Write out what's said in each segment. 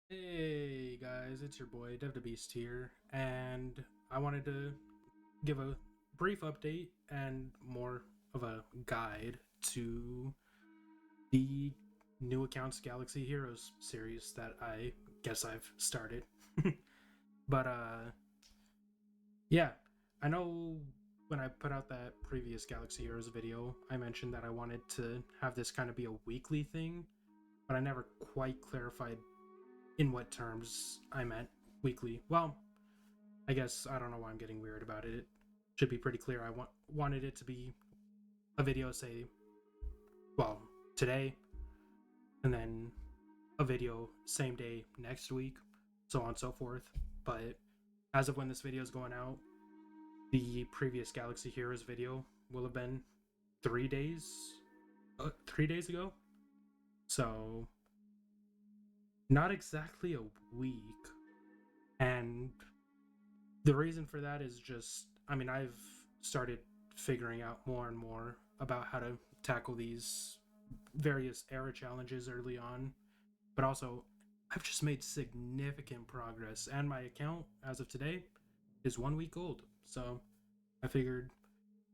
Hey guys, it's your boy Dev the Beast here, and I wanted to give a brief update and more of a guide to the new accounts Galaxy Heroes series that I guess I've started. but yeah, I know when I put out that previous Galaxy Heroes video, I mentioned that I wanted to have this kind of be a weekly thing, but I never quite clarified in what terms I meant weekly. Well, I guess I don't know why I'm getting weird about it. It should be pretty clear. I wanted it to be a video, say, well, today, and then a video same day next week, so on and so forth. But as of when this video is going out, the previous Galaxy Heroes video will have been 3 days, 3 days ago. So not exactly a week. And the reason for that is just, I mean, I've started figuring out more and more about how to tackle these various era challenges early on, but also I've just made significant progress, and my account as of today is 1 week old. So I figured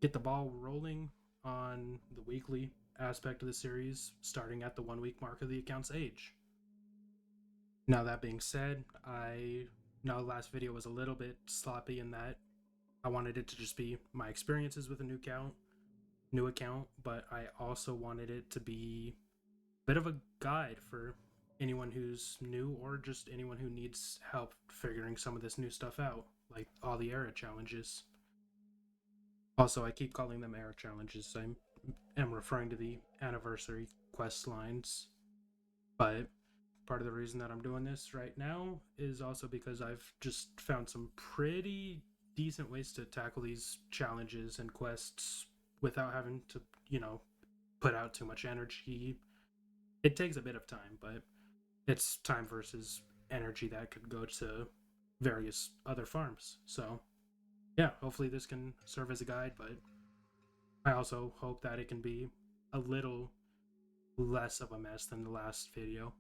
get the ball rolling on the weekly aspect of the series, starting at the 1 week mark of the account's age. Now, that being said, I know the last video was a little bit sloppy in that I wanted it to just be my experiences with a new account, but I also wanted it to be a bit of a guide for anyone who's new or just anyone who needs help figuring some of this new stuff out, like all the era challenges. Also, I keep calling them era challenges. I am referring to the anniversary quest lines, but part of the reason that I'm doing this right now is also because I've just found some pretty decent ways to tackle these challenges and quests without having to, put out too much energy. It takes a bit of time, but it's time versus energy that could go to various other farms. So, yeah, hopefully this can serve as a guide, but I also hope that it can be a little less of a mess than the last video.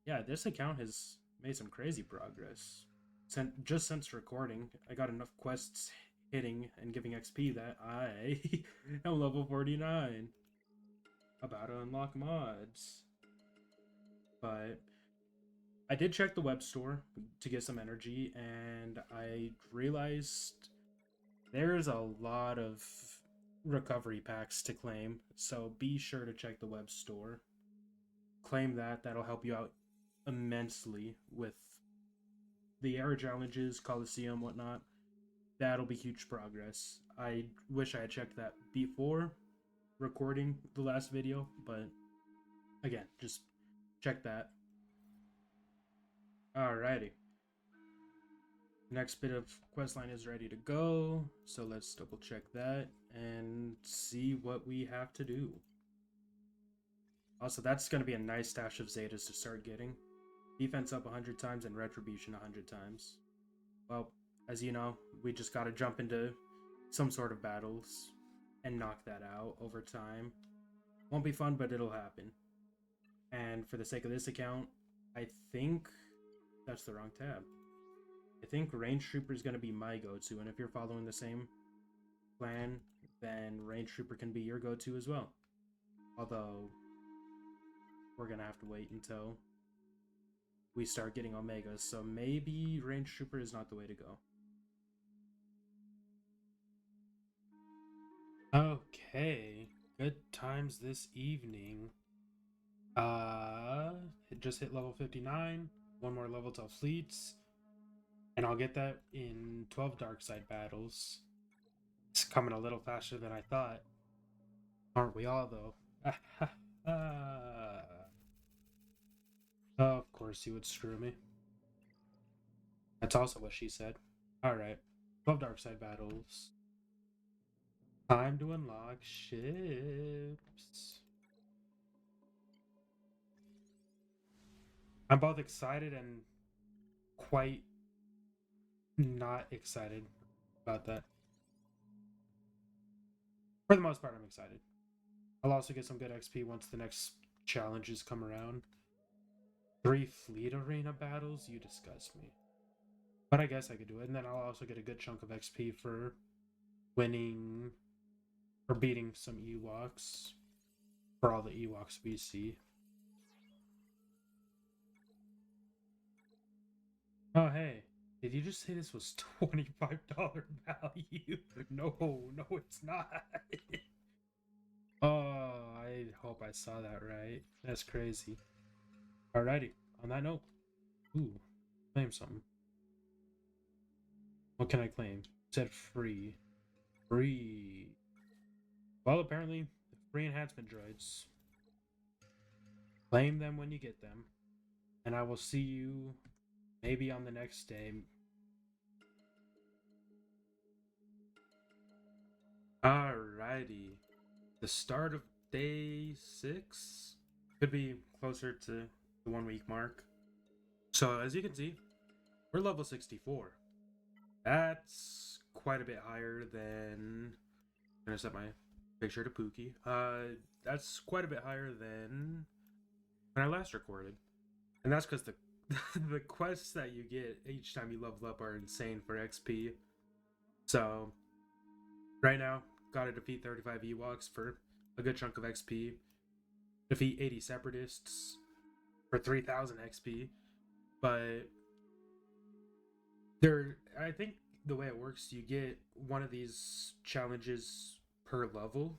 Yeah, this account has made some crazy progress. Just since recording, I got enough quests hitting and giving XP that I am level 49. About to unlock mods. But I did check the web store to get some energy, and I realized there's a lot of recovery packs to claim, so be sure to check the web store. Claim that, that'll help you out immensely with the air challenges, Coliseum, whatnot. That'll be huge progress. I wish I had checked that before recording the last video, but again, just check that. Alrighty. Next bit of questline is ready to go, so let's double check that and see what we have to do. Also, that's going to be a nice stash of Zetas to start getting. Defense up 100 times and Retribution 100 times. Well, as you know, we just got to jump into some sort of battles and knock that out over time. Won't be fun, but it'll happen. And for the sake of this account, I think that's the wrong tab. I think Range Trooper is going to be my go-to, and if you're following the same plan, then Range Trooper can be your go-to as well. Although, we're going to have to wait until we start getting Omegas, so maybe Range Trooper is not the way to go. Okay, good times this evening. It just hit level 59. One more level till fleets. And I'll get that in 12 dark side battles. It's coming a little faster than I thought. Aren't we all, though? Of course you would screw me. That's also what she said. Alright. 12 dark side battles. Time to unlock ships. I'm both excited and quite not excited about that. For the most part, I'm excited. I'll also get some good XP once the next challenges come around. 3 fleet arena battles? You disgust me. But I guess I could do it. And then I'll also get a good chunk of XP for winning or beating some Ewoks. For all the Ewoks we see. Oh, hey. Did you just say this was $25 value? No, it's not. Oh, I hope I saw that right. That's crazy. Alrighty, on that note. Ooh, claim something. What can I claim? It said free. Free. Well, apparently, free enhancement droids. Claim them when you get them. And I will see you maybe on the next day. Alrighty. The start of day 6 could be closer to the 1 week mark. So as you can see, we're level 64. That's quite a bit higher than... I'm gonna set my picture to Pookie. That's quite a bit higher than when I last recorded. And that's because the the quests that you get each time you level up are insane for XP. So right now, gotta defeat 35 Ewoks for a good chunk of XP. Defeat 80 Separatists for 3,000 XP. But I think the way it works, you get one of these challenges per level.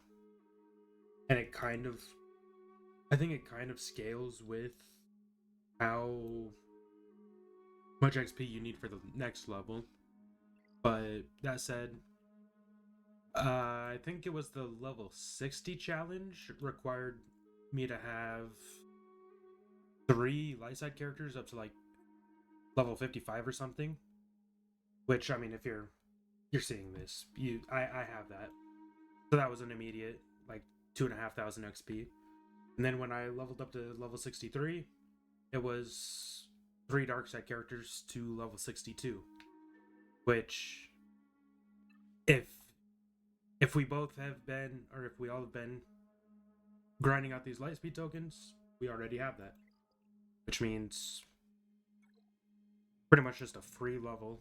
And I think it kind of scales with how much XP you need for the next level. But that said, I think it was the level 60 challenge required me to have 3 light side characters up to like level 55 or something. Which, I mean, if you're seeing this, I have that. So that was an immediate like 2,500 XP. And then when I leveled up to level 63, it was 3 dark side characters to level 62. Which, if we both have been, or if we all have been grinding out these lightspeed tokens, we already have that. Which means pretty much just a free level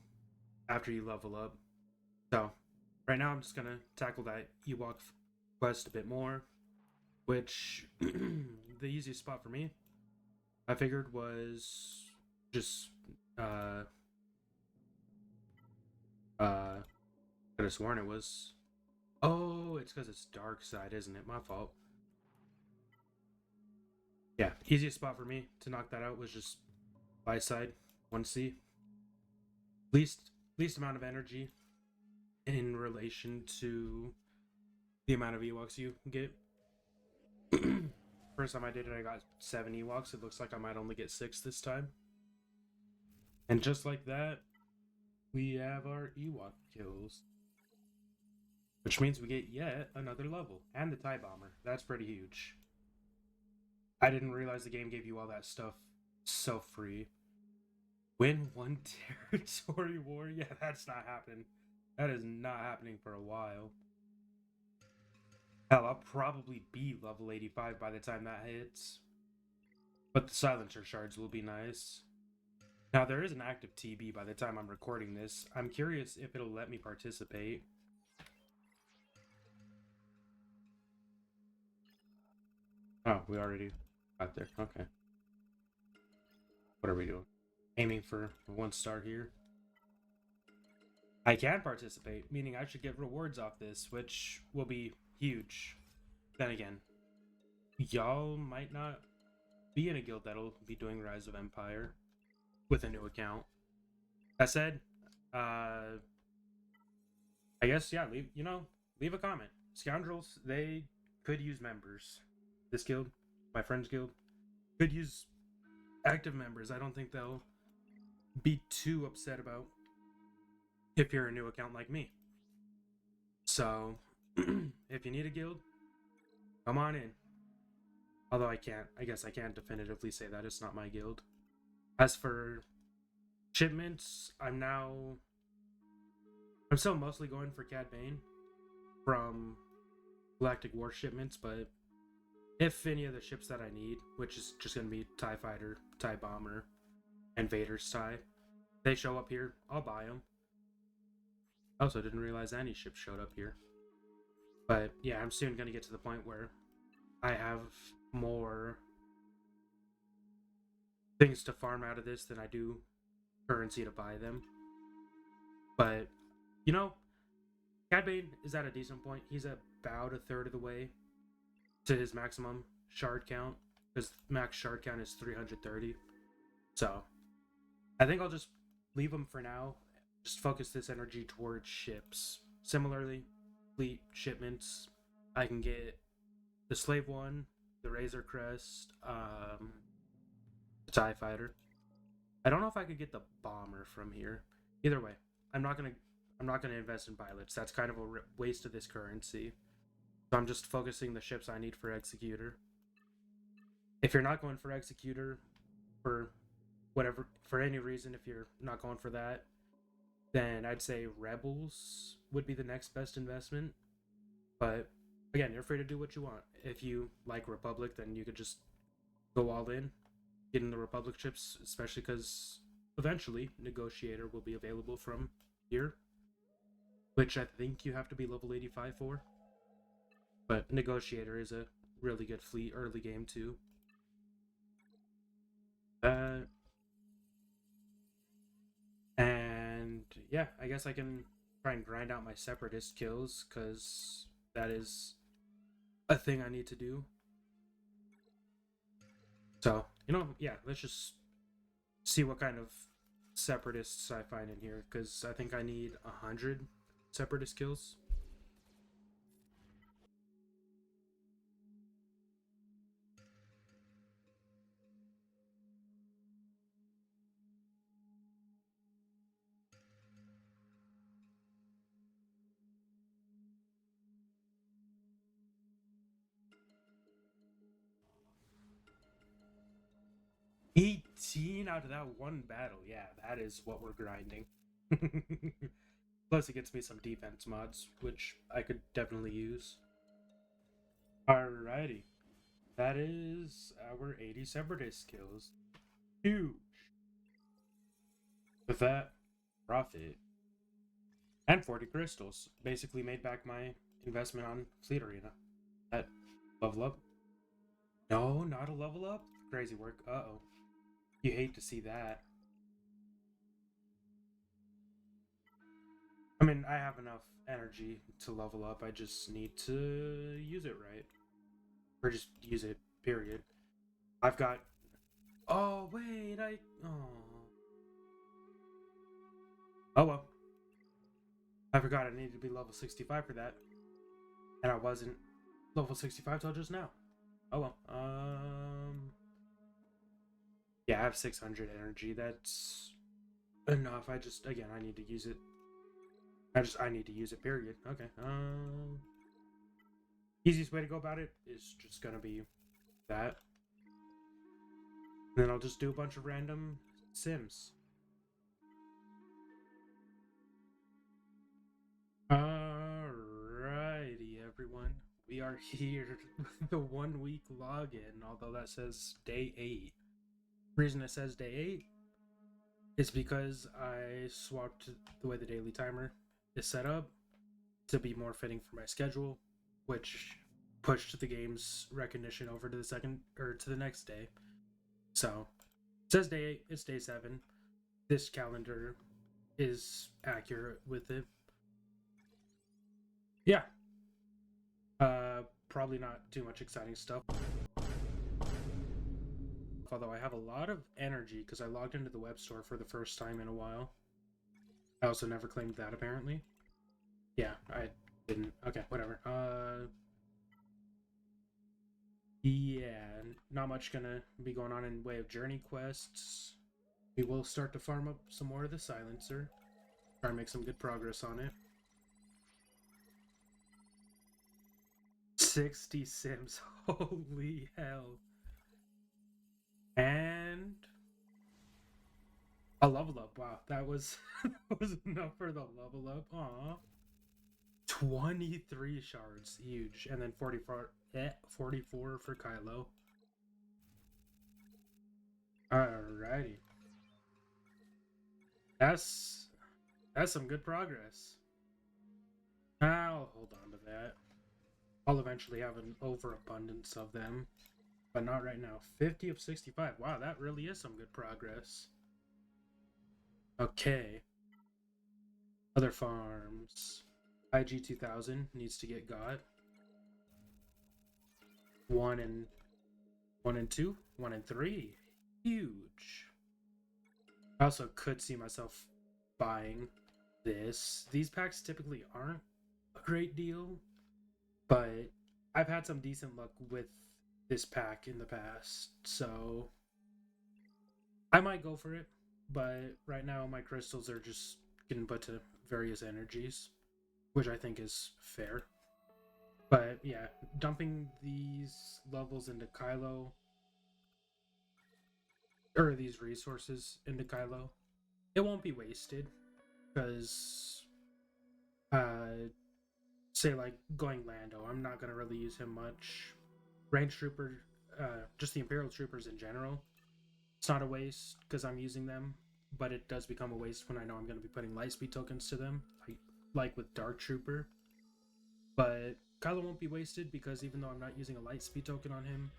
after you level up. So, right now I'm just gonna tackle that Ewok quest a bit more, which the easiest spot for me, I figured, was just I could have sworn it was. Oh, it's because it's dark side, isn't it? My fault. Yeah, easiest spot for me to knock that out was just light side 1C. Least amount of energy in relation to the amount of Ewoks you get. First time I did it, I got 7 Ewoks. It looks like I might only get 6 this time. And just like that, we have our Ewok kills. Which means we get yet another level. And the TIE Bomber. That's pretty huge. I didn't realize the game gave you all that stuff so free. Win 1 territory war? Yeah, that's not happening. That is not happening for a while. Hell, I'll probably be level 85 by the time that hits. But the silencer shards will be nice. Now, there is an active TB by the time I'm recording this. I'm curious if it'll let me participate. Oh, we already got there. Okay. What are we doing? Aiming for 1 star here. I can participate, meaning I should get rewards off this, which will be huge. Then again, y'all might not be in a guild that'll be doing Rise of Empire with a new account. That said, I guess, yeah, leave a comment. Scoundrels, they could use members. This guild, my friend's guild, could use active members. I don't think they'll be too upset about if you're a new account like me. So, if you need a guild, come on in. Although I guess I can't definitively say that it's not my guild. As for shipments, I'm still mostly going for Cad Bane from Galactic War shipments, but if any of the ships that I need, which is just going to be TIE Fighter, TIE Bomber, and Vader's TIE, they show up here, I'll buy them. I also didn't realize any ships showed up here. But yeah, I'm soon going to get to the point where I have more things to farm out of this than I do currency to buy them. But, you know, Cad Bane is at a decent point. He's about a third of the way to his maximum shard count, because max shard count is 330. So I think I'll just leave him for now. Just focus this energy towards ships. Similarly, fleet shipments, I can get the Slave One, the Razor Crest, the TIE Fighter. I don't know if I could get the Bomber from here. Either way, I'm not gonna invest in pilots. That's kind of a waste of this currency. So I'm just focusing the ships I need for Executor. If you're not going for Executor, for any reason, if you're not going for that, then I'd say Rebels would be the next best investment. But again, you're free to do what you want. If you like Republic, then you could just go all in, get in the Republic ships, especially because eventually Negotiator will be available from here, which I think you have to be level 85 for. But Negotiator is a really good fleet early game too. And yeah, I guess I can try and grind out my Separatist kills, because that is a thing I need to do. So, yeah, let's just see what kind of Separatists I find in here, because I think I need 100 Separatist kills. $18 out of that one battle. Yeah, that is what we're grinding. Plus, it gets me some defense mods, which I could definitely use. Alrighty. That is our 80 Separatist kills. Huge. With that, profit. And 40 crystals. Basically made back my investment on Fleet Arena. That level up? No, not a level up? Crazy work. Uh-oh. You hate to see that. I mean, I have enough energy to level up. I just need to use it right. Or just use it, period. I've got... Oh, wait, Oh, well. I forgot I needed to be level 65 for that. And I wasn't level 65 till just now. Oh, well. Yeah, I have 600 energy. That's enough. I need to use it. I need to use it, period. Okay. Easiest way to go about it is just gonna be that. And then I'll just do a bunch of random sims. Alrighty, everyone. We are here with the 1 week login, although that says day 8. The reason it says day 8 is because I swapped the way the daily timer is set up to be more fitting for my schedule, which pushed the game's recognition over to the next day. So it says day 8, it's day 7. This calendar is accurate with it. Yeah. Probably not too much exciting stuff. Although I have a lot of energy because I logged into the web store for the first time in a while. I also never claimed that, apparently. Yeah, I didn't. Okay, whatever. Yeah, not much gonna be going on in way of journey quests. We will start to farm up some more of the silencer. Try and make some good progress on it. 60 sims. Holy hell. And a level up. Wow, that was enough for the level up. Aw. 23 shards. Huge. And then 44 44 for Kylo. Alrighty. That's some good progress. I'll hold on to that. I'll eventually have an overabundance of them, but not right now. 50 of 65. Wow, that really is some good progress. Okay. Other farms. IG 2000 needs to get got. 1 and 2, 1 and 3. Huge. I also could see myself buying this. These packs typically aren't a great deal, but I've had some decent luck with this pack in the past, so I might go for it. But right now my crystals are just getting put to various energies, which I think is fair. But yeah, dumping these levels into Kylo, or these resources into Kylo, it won't be wasted, because say like going Lando, I'm not going to really use him much. Range Trooper, just the Imperial Troopers in general, it's not a waste because I'm using them, but it does become a waste when I know I'm going to be putting Lightspeed tokens to them, like with Dark Trooper. But Kylo won't be wasted because even though I'm not using a Lightspeed token on him,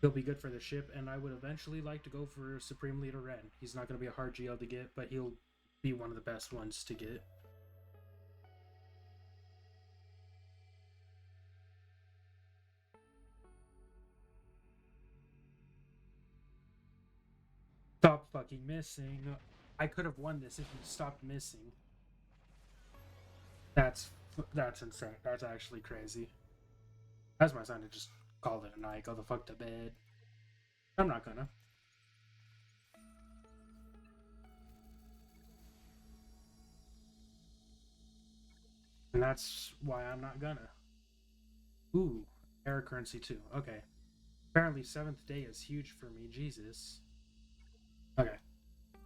he'll be good for the ship, and I would eventually like to go for Supreme Leader Ren. He's not going to be a hard GL to get, but he'll be one of the best ones to get. Stop fucking missing. I could have won this if you stopped missing. That's insane. That's actually crazy. That's my sign to just call it a night. Go the fuck to bed. I'm not gonna. And that's why I'm not gonna. Ooh, error currency too. Okay. Apparently 7th day is huge for me. Jesus. Okay.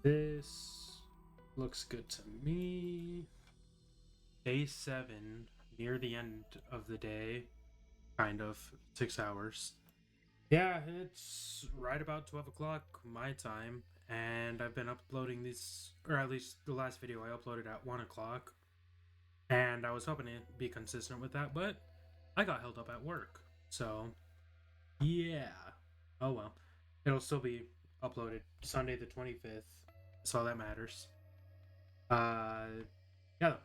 This looks good to me. Day 7, near the end of the day. Kind of. 6 hours. Yeah, it's right about 12 o'clock my time, and I've been uploading these, or at least the last video I uploaded at 1 o'clock, and I was hoping to be consistent with that, but I got held up at work, so yeah. Oh well. It'll still be uploaded Sunday the 25th, that's all that matters. Yeah,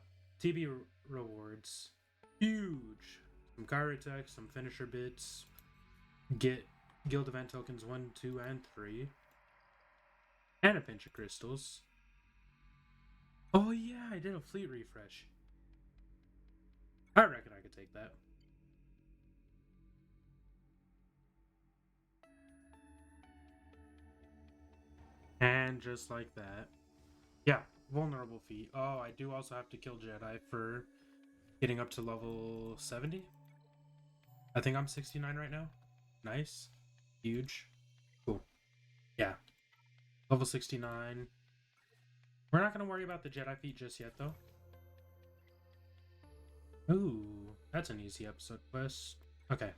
TB rewards. Huge. Some Kyra attacks, some finisher bits, get guild event tokens 1, 2, and 3, and a pinch of crystals. Oh yeah, I did a fleet refresh. I reckon I could take that. And just like that. Yeah, vulnerable feat. Oh, I do also have to kill Jedi for getting up to level 70. I think I'm 69 right now. Nice. Huge. Cool. Yeah. Level 69. We're not going to worry about the Jedi feat just yet, though. Ooh, that's an easy episode quest. Okay.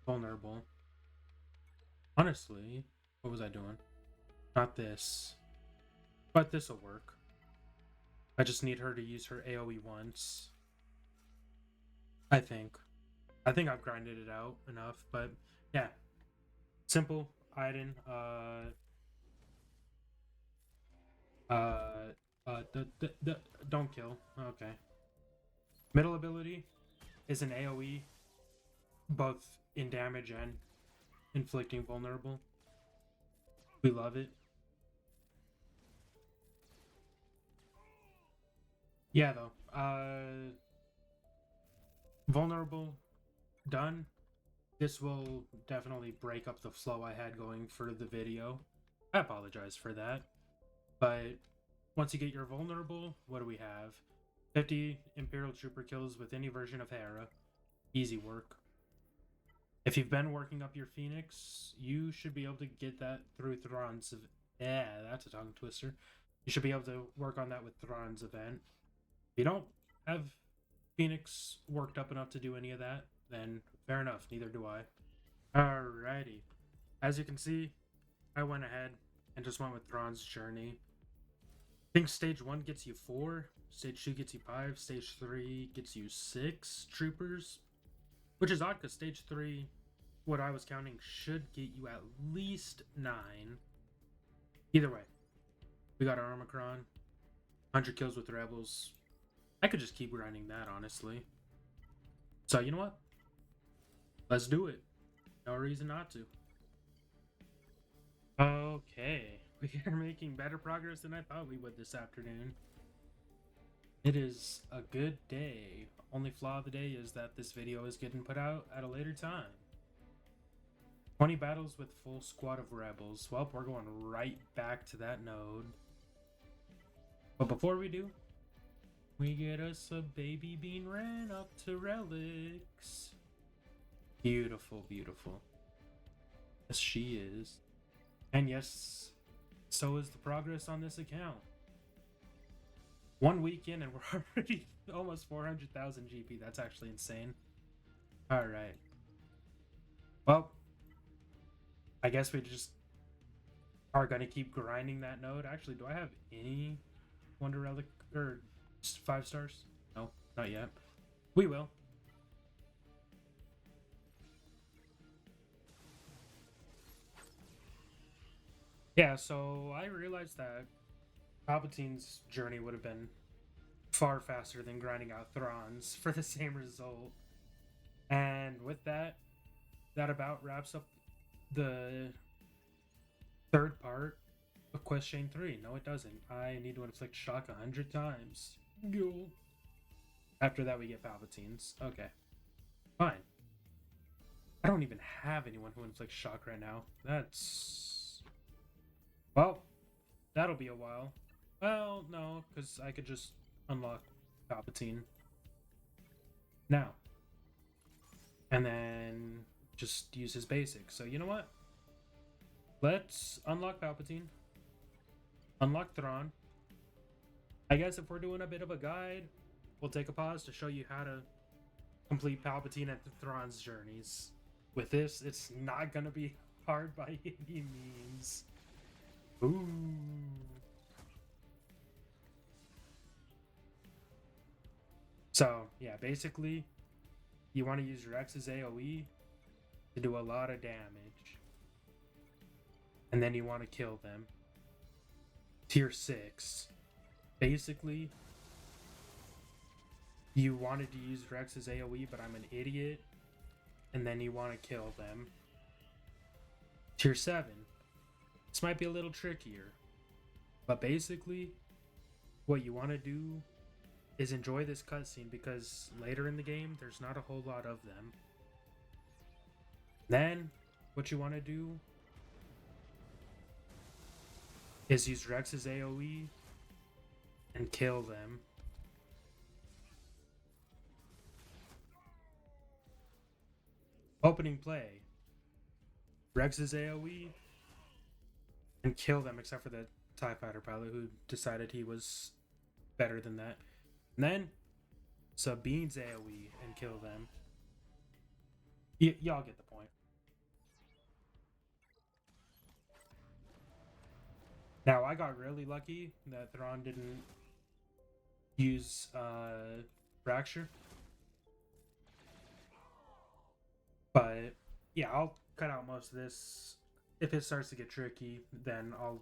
Vulnerable. Honestly, what was I doing? Not this. But this'll work. I just need her to use her AoE once. I think. I've grinded it out enough, but yeah. Simple, Iden, don't kill. Okay. Middle ability is an AoE, both in damage and inflicting vulnerable. We love it. Yeah, though. Vulnerable, done. This will definitely break up the flow I had going for the video. I apologize for that. But once you get your vulnerable, what do we have? 50 Imperial Trooper kills with any version of Hera. Easy work. If you've been working up your Phoenix, you should be able to get that through Thrawn's... Yeah, that's a tongue twister. You should be able to work on that with Thrawn's event. If you don't have Phoenix worked up enough to do any of that, then fair enough. Neither do I. Alrighty. As you can see, I went ahead and just went with Thrawn's journey. I think stage 1 gets you 4, stage 2 gets you 5, stage 3 gets you 6 troopers. Which is odd because stage 3, what I was counting, should get you at least 9. Either way, we got our Omicron, 100 kills with rebels. I could just keep grinding that, honestly. So, you know what? Let's do it. No reason not to. Okay, we are making better progress than I thought we would this afternoon. It is a good day. Only flaw of the day is that this video is getting put out at a later time. 20 battles with full squad of rebels. Well, we're going right back to that node. But before we do, we get us a baby bean ran up to relics. Beautiful, beautiful. Yes, she is. And yes, so is the progress on this account. 1 week in and we're already almost 400,000 GP. That's actually insane. Alright. Well, I guess we just are going to keep grinding that node. Actually, do I have any Wonder Relic or 5 stars? No, not yet. We will. Yeah, so I realized that Palpatine's journey would have been far faster than grinding out Thrawn's for the same result. And with that, that about wraps up the third part of Quest Chain 3. No, it doesn't. I need to inflict shock 100 times. Go. After that, we get Palpatine's. Okay. Fine. I don't even have anyone who inflicts shock right now. That's... Well, that'll be a while. Well, no, because I could just unlock Palpatine now. And then just use his basic. So you know what? Let's unlock Palpatine. Unlock Thrawn. I guess if we're doing a bit of a guide, we'll take a pause to show you how to complete Palpatine and Thrawn's journeys. With this, it's not going to be hard by any means. Ooh. So, yeah, basically, you want to use Rex's AoE to do a lot of damage. And then you want to kill them. Tier 6. Basically, you wanted to use Rex's AoE, but I'm an idiot. And then you want to kill them. Tier 7. This might be a little trickier. But basically, what you want to do is enjoy this cutscene because later in the game, there's not a whole lot of them. Then, what you want to do is use Rex's AoE and kill them. Opening play. Rex's AoE and kill them except for the TIE Fighter pilot who decided he was better than that. And then Sabine's AoE and kill them. Y'all get the point. Now, I got really lucky that Thrawn didn't use Fracture. But, yeah, I'll cut out most of this. If it starts to get tricky, then I'll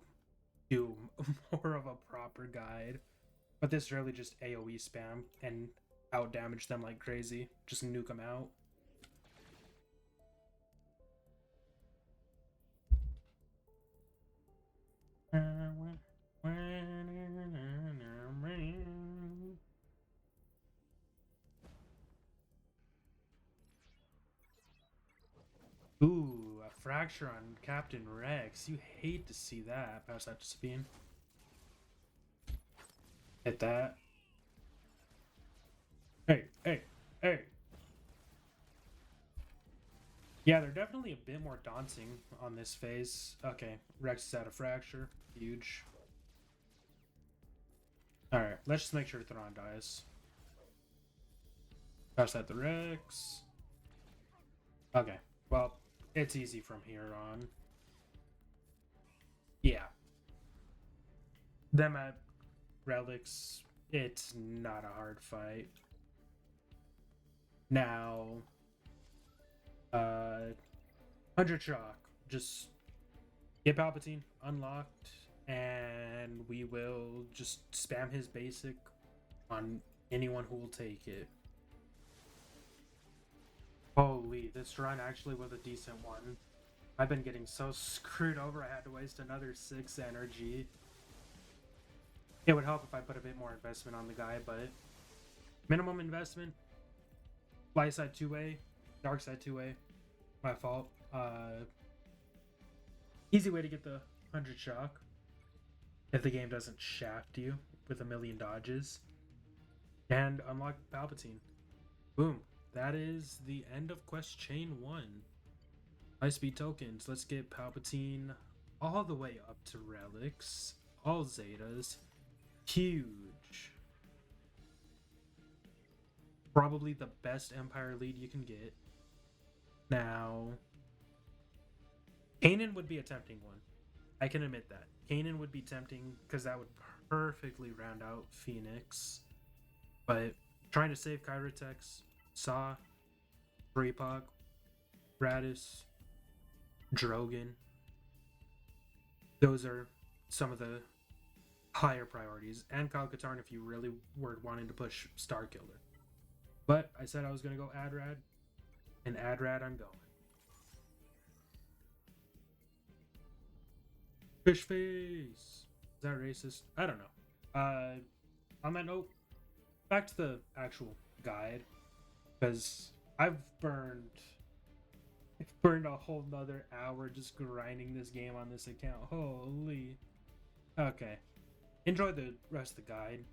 do more of a proper guide. But this is really just AoE spam and out-damage them like crazy. Just nuke them out. Ooh, a fracture on Captain Rex. You hate to see that. Pass that to Sabine. Hit that. Hey, hey, hey. Yeah, they're definitely a bit more daunting on this phase. Okay, Rex is out of fracture. Huge. Alright, let's just make sure Thrawn dies. Pass that to Rex. Okay, well, it's easy from here on. Yeah. Them at Relics, it's not a hard fight. Now, 100 Shock. Just get Palpatine unlocked, and we will just spam his basic on anyone who will take it. Holy, this run actually was a decent one. I've been getting so screwed over I had to waste another 6 energy. It would help if I put a bit more investment on the guy, but minimum investment, light side 2-way, dark side 2-way, my fault. Easy way to get the 100 shock if the game doesn't shaft you with a million dodges. And unlock Palpatine. Boom. That is the end of Quest Chain 1. High speed tokens. Let's get Palpatine all the way up to Relics. All Zetas. Huge. Probably the best Empire lead you can get. Now, Kanan would be a tempting one. I can admit that. Kanan would be tempting because that would perfectly round out Phoenix. But trying to save Kyrotex, Saw, Braypog, Radis, Drogon, those are some of the higher priorities. And Kyle Katarn if you really were wanting to push Starkiller. But I said I was going to go Adrad, and Adrad I'm going. Fish face! Is that racist? I don't know. On that note, back to the actual guide, because I've burned a whole nother hour just grinding this game on this account. Holy. Okay. Enjoy the rest of the guide.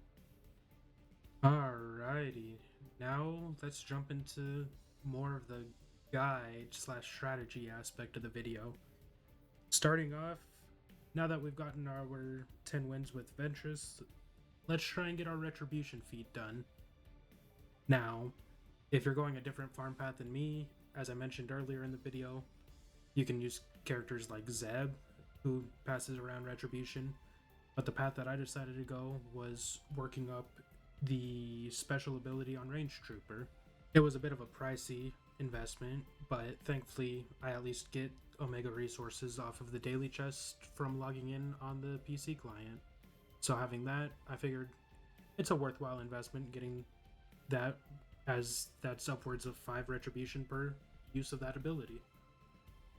Alrighty. Now let's jump into more of the guide / strategy aspect of the video. Starting off, now that we've gotten our 10 wins with Ventress, let's try and get our Retribution feat done. Now, if you're going a different farm path than me, as I mentioned earlier in the video, you can use characters like Zeb, who passes around Retribution, but the path that I decided to go was working up the special ability on Range Trooper. It was a bit of a pricey investment, but thankfully I at least get Omega resources off of the daily chest from logging in on the PC client. So having that, I figured it's a worthwhile investment getting that, as that's upwards of 5 retribution per use of that ability.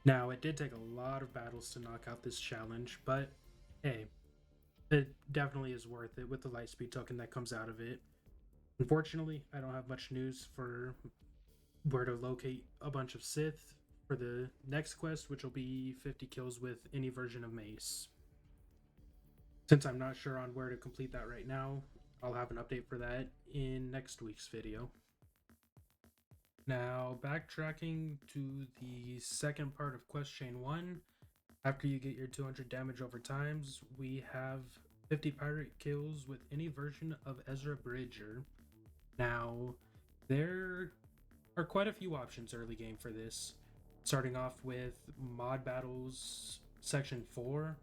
Now, it did take a lot of battles to knock out this challenge, but hey, it definitely is worth it with the lightspeed token that comes out of it. Unfortunately, I don't have much news for where to locate a bunch of Sith for the next quest, which will be 50 kills with any version of Mace. Since I'm not sure on where to complete that right now, I'll have an update for that in next week's video. Now, backtracking to the second part of Quest Chain 1, after you get your 200 damage over times, we have 50 pirate kills with any version of Ezra Bridger. Now, there are quite a few options early game for this, starting off with Mod Battles Section 4.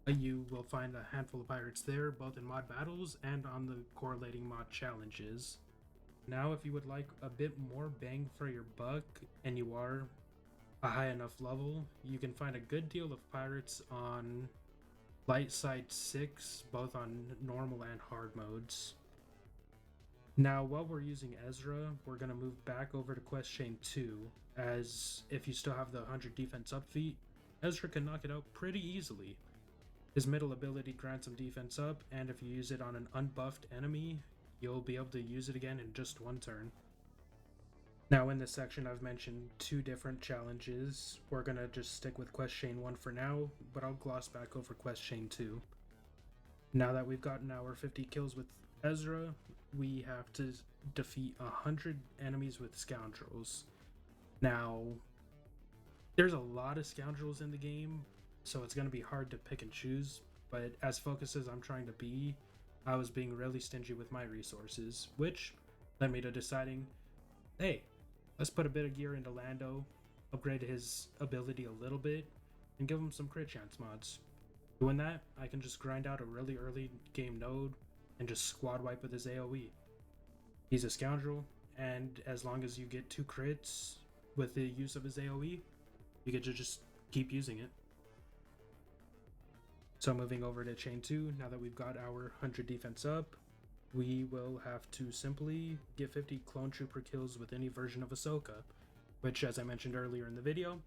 You will find a handful of pirates there, both in Mod Battles and on the correlating mod challenges. Now, if you would like a bit more bang for your buck, and you are a high enough level, you can find a good deal of pirates on Light Side 6, both on normal and hard modes. Now, while we're using Ezra, we're going to move back over to Quest Chain 2, as if you still have the 100 defense up feat, Ezra can knock it out pretty easily. His middle ability grants him defense up, and if you use it on an unbuffed enemy, you'll be able to use it again in just one turn. Now, in this section, I've mentioned 2 different challenges. We're going to just stick with Quest Chain 1 for now, but I'll gloss back over Quest Chain 2. Now that we've gotten our 50 kills with Ezra, we have to defeat 100 enemies with Scoundrels. Now, there's a lot of Scoundrels in the game, so it's going to be hard to pick and choose, but as focused as I'm trying to be, I was being really stingy with my resources, which led me to deciding, hey, Let's put a bit of gear into Lando, upgrade his ability a little bit, and give him some crit chance mods. Doing that, I can just grind out a really early game node and just squad wipe with his AoE. He's a Scoundrel, and as long as you get 2 crits with the use of his AoE, you get to just keep using it. So moving over to Chain 2, now that we've got our 100 defense up, we will have to simply get 50 clone trooper kills with any version of Ahsoka, which, as I mentioned earlier in the video,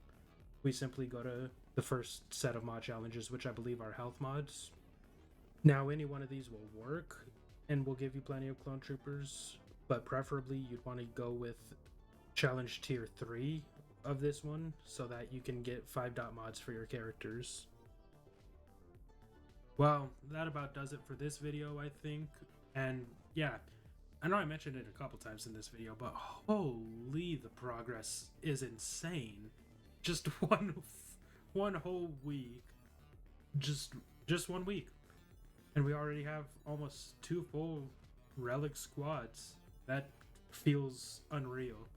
we simply go to the first set of mod challenges, which I believe are health mods. Now, any one of these will work and will give you plenty of clone troopers, but preferably you'd want to go with challenge tier 3 of this one so that you can get 5 dot mods for your characters. Well, that about does it for this video, I think. And yeah, I know I mentioned it a couple times in this video, but holy, the progress is insane. Just one whole week, just 1 week, and we already have almost 2 full relic squads. That feels unreal.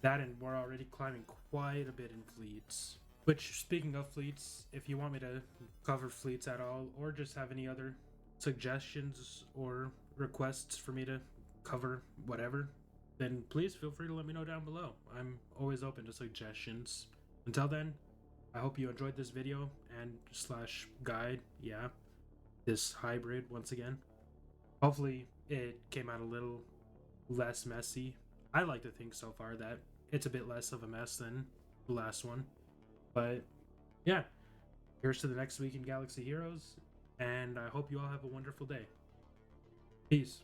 That, and we're already climbing quite a bit in fleets. Which, speaking of fleets, if you want me to cover fleets at all, or just have any other suggestions or requests for me to cover whatever, then please feel free to let me know down below. I'm always open to suggestions. Until then, I hope you enjoyed this video and / guide, this hybrid once again. Hopefully it came out a little less messy. I like to think so far that it's a bit less of a mess than the last one. But yeah, here's to the next week in Galaxy Heroes, and I hope you all have a wonderful day. Peace.